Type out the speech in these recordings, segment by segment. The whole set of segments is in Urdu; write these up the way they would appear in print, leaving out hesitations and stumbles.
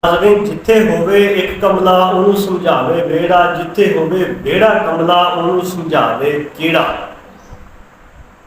ਨਾਜ਼ਰੀਨ ਜਿੱਥੇ ਹੋਵੇ ਇੱਕ ਕਮਲਾ ਉਹਨੂੰ ਸਮਝਾਵੇ ਵਿਹੜਾ, ਜਿੱਥੇ ਹੋਵੇ ਵਿਹੜਾ ਕਮਲਾ ਉਹਨੂੰ ਸਮਝਾਵੇ ਕਿਹੜਾ।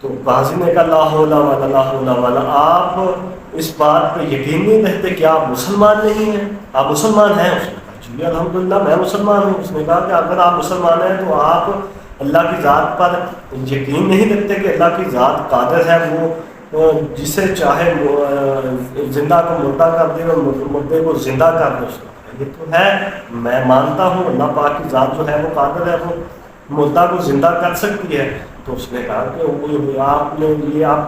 تو قاضی نے کہا لا حول ولا لا حول ولا، آپ اس بات پہ یقین نہیں رہتے کہ آپ مسلمان نہیں ہیں؟ آپ مسلمان ہیں؟ اس نے کہا جی الحمدللہ میں مسلمان ہوں۔ اس نے کہا کہ اگر آپ مسلمان ہیں تو آپ اللہ کی ذات پر یقین نہیں رکھتے کہ اللہ کی ذات قادر ہے، وہ جسے چاہے زندہ کو مردہ کر دے اور مردے کو زندہ کر دے؟ اس نے کہا یہ تو ہے، میں مانتا ہوں اللہ پاک کی ذات جو ہے وہ قادر ہے، وہ مردہ کو زندہ کر سکتی ہے۔ تو اس نے کہا کہ آپ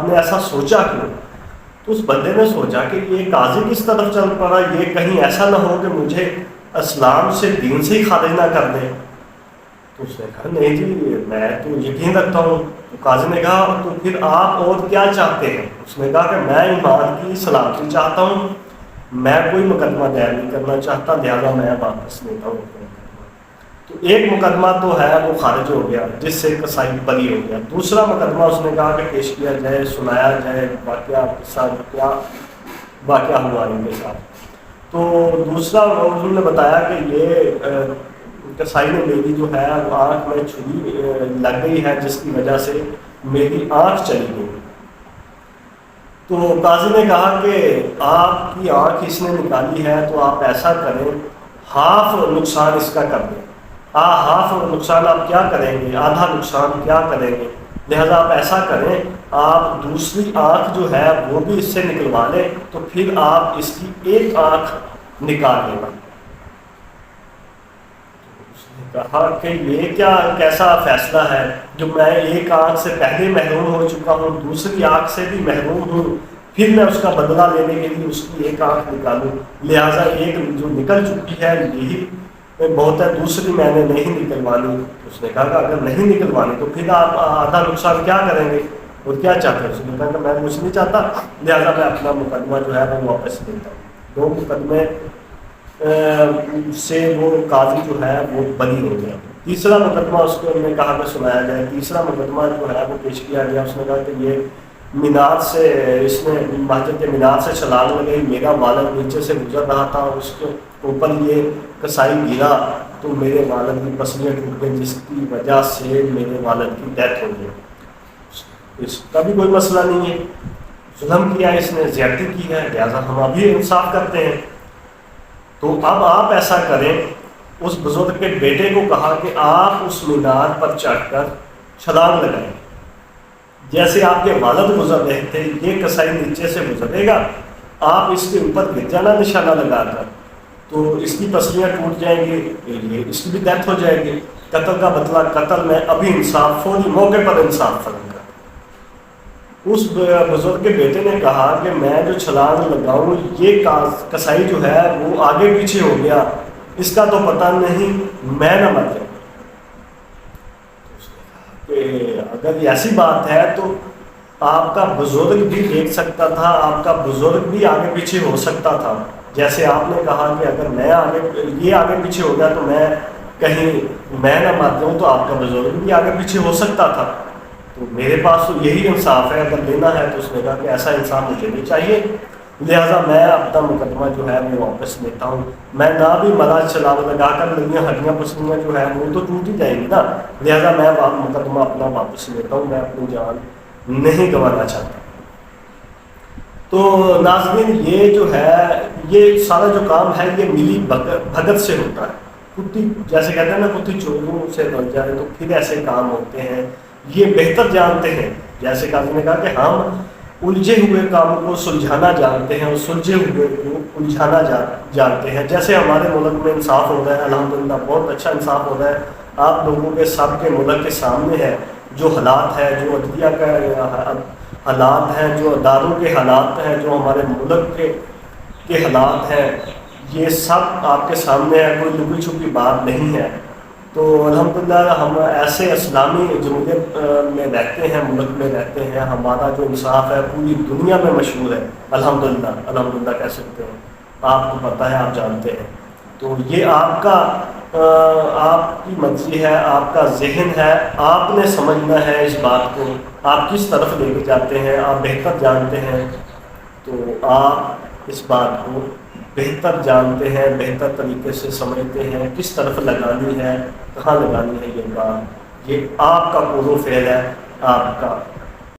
نے ایسا سوچا کیوں؟ تو اس بندے نے سوچا کہ یہ قاضی کس طرف چل پڑا، یہ کہیں ایسا نہ ہو کہ مجھے اسلام سے، دین سے ہی خارج نہ کر دے۔ تو اس نے کہا نہیں جی میں تو یقین رکھتا ہوں۔ تو قاضی نے کہا تو پھر آپ اور کیا چاہتے ہیں؟ اس نے کہا کہ میں ایمان کی سلامتی چاہتا ہوں، میں کوئی مقدمہ دائر نہیں کرنا چاہتا، لہٰذا میں واپس لیتا ہوں۔ تو ایک مقدمہ تو ہے وہ خارج ہو گیا جس سے قصائی بری ہو گیا۔ دوسرا مقدمہ اس نے کہا کہ پیش کیا جائے، سنایا جائے واقعہ کے ساتھ، کیا واقعہ ہوا ان کے ساتھ۔ تو دوسرا انہوں نے بتایا کہ یہ قصائی نے میری جو ہے آنکھ میں چھری لگ گئی ہے جس کی وجہ سے میری آنکھ چلی گئی۔ تو قاضی نے کہا کہ آپ کی آنکھ اس نے نکالی ہے تو آپ ایسا کریں، ہاف نقصان اس کا کر دیں۔ ہاف نقصان آپ کیا کریں گے؟ آدھا نقصان کیا کریں گے؟ لہذا آپ ایسا کریں، آپ دوسری آنکھ جو ہے وہ بھی اس سے نکلوا لیں، تو پھر آپ اس کی ایک آنکھ نکال لینا۔ کہا کہ یہ کیسا فیصلہ ہے جو میں ایک آنکھ سے پہلے محروم ہو چکا ہوں، دوسری آنکھ سے بھی محروم ہوں، پھر میں اس کا بدلہ لینے کے لیے اس کی ایک آنکھ نکالوں؟ لہٰذا ایک جو نکل چکی ہے یہی بہت ہے، دوسری میں نے نہیں نکلوانی۔ اس نے کہا کہ اگر نہیں نکلوانی تو پھر آپ آدھا نقصان کیا کریں گے اور کیا چاہتے ہیں؟ اس نے کہا کہ میں کچھ نہیں چاہتا، لہٰذا میں اپنا مقدمہ جو ہے وہ واپس لیتا ہوں۔ دو مقدمے سے وہ قاضی جو ہے وہ بری ہو گیا۔ تیسرا مقدمہ اس کو نے کہا کہ سنایا جائے۔ تیسرا مقدمہ جو ہے وہ پیش کیا گیا۔ اس نے کہا کہ یہ مینار سے، اس نے مسجد کے مینار سے چھلانگ لگائی، میرا والد نیچے سے گزر رہا تھا، اس کے اوپر یہ قصائی گرا تو میرے والد کی پسلیاں ٹوٹ گئیں جس کی وجہ سے میرے والد کی ڈیتھ ہو گئی۔ اس کا بھی کوئی مسئلہ نہیں ہے، ظلم کیا اس نے، زیادتی کی ہے، لہٰذا ہم ابھی انصاف کرتے ہیں۔ تو اب آپ ایسا کریں، اس بزرگ کے بیٹے کو کہا کہ آپ اس مینار پر چڑھ کر چھلانگ لگائیں، جیسے آپ کے والد گزر رہے تھے یہ قصائی نیچے سے گزرے گا، آپ اس کے اوپر گر جانا نشانہ لگا کر، تو اس کی پسلیاں ٹوٹ جائیں گی، اس کی بھی ڈیتھ ہو جائے گی۔ قتل کا بدلہ قتل، میں ابھی انصاف، فوری موقع پر انصاف کروں گا۔ اس بزرگ کے بیٹے نے کہا کہ میں جو چھلانگ لگاؤں یہ قصائی جو ہے وہ آگے پیچھے ہو گیا، اس کا تو پتہ نہیں میں نہ مر جاؤں۔ کہ اگر یہ ایسی بات ہے تو آپ کا بزرگ بھی دیکھ سکتا تھا، آپ کا بزرگ بھی آگے پیچھے ہو سکتا تھا، جیسے آپ نے کہا کہ اگر میں یہ آگے پیچھے ہو گیا تو میں کہیں میں نہ مر جاؤں، تو آپ کا بزرگ بھی آگے پیچھے ہو سکتا تھا۔ تو میرے پاس تو یہی انصاف ہے، اگر لینا ہے تو اس نے کہا کہ ایسا انصاف مجھے نہیں چاہیے، لہٰذا میں اپنا مقدمہ جو ہے وہ واپس لیتا ہوں۔ میں نہ بھی مرا چھلانگ لگا کر لگیاں ہڈیاں پسلیاں جو ہے وہ تو ٹوٹ ہی جائیں گی نا، لہٰذا میں مقدمہ اپنا واپس لیتا ہوں، میں اپنی جان نہیں گنوانا چاہتا۔ تو ناظرین یہ جو ہے یہ سارا جو کام ہے یہ ملی بھگت سے ہوتا ہے۔ کتی جیسے کہتے ہیں نا کتی چوروں سے بن جائے تو پھر ایسے کام ہوتے ہیں، یہ بہتر جانتے ہیں۔ جیسے قاضی نے کہا کہ ہم الجھے ہوئے کام کو سلجھانا جانتے ہیں اور سلجھے ہوئے کو الجھانا جانتے ہیں۔ جیسے ہمارے ملک میں انصاف ہو رہا ہے، الحمدللہ بہت اچھا انصاف ہو رہا ہے، آپ لوگوں کے سب کے ملک کے سامنے ہے جو حالات ہے، جو عدلیہ کا حالات ہیں، جو اداروں کے حالات ہیں، جو ہمارے ملک کے حالات ہیں، یہ سب آپ کے سامنے ہے، کوئی لگی چھپی بات نہیں ہے۔ تو الحمدللہ ہم ایسے اسلامی جمہوریت میں رہتے ہیں، ملک میں رہتے ہیں، ہمارا جو انصاف ہے پوری دنیا میں مشہور ہے، الحمدللہ کہہ سکتے ہیں، آپ کو پتہ ہے، آپ جانتے ہیں۔ تو یہ آپ کی مرضی ہے، آپ کا ذہن ہے، آپ نے سمجھنا ہے اس بات کو، آپ کس طرف لے کے جاتے ہیں، آپ بہتر جانتے ہیں۔ تو آپ اس بات کو بہتر جانتے ہیں، بہتر طریقے سے سمجھتے ہیں، کس طرف لگانی ہے، کہاں لگانی ہے، یہ بات یہ آپ کا قول و فعل ہے، آپ کا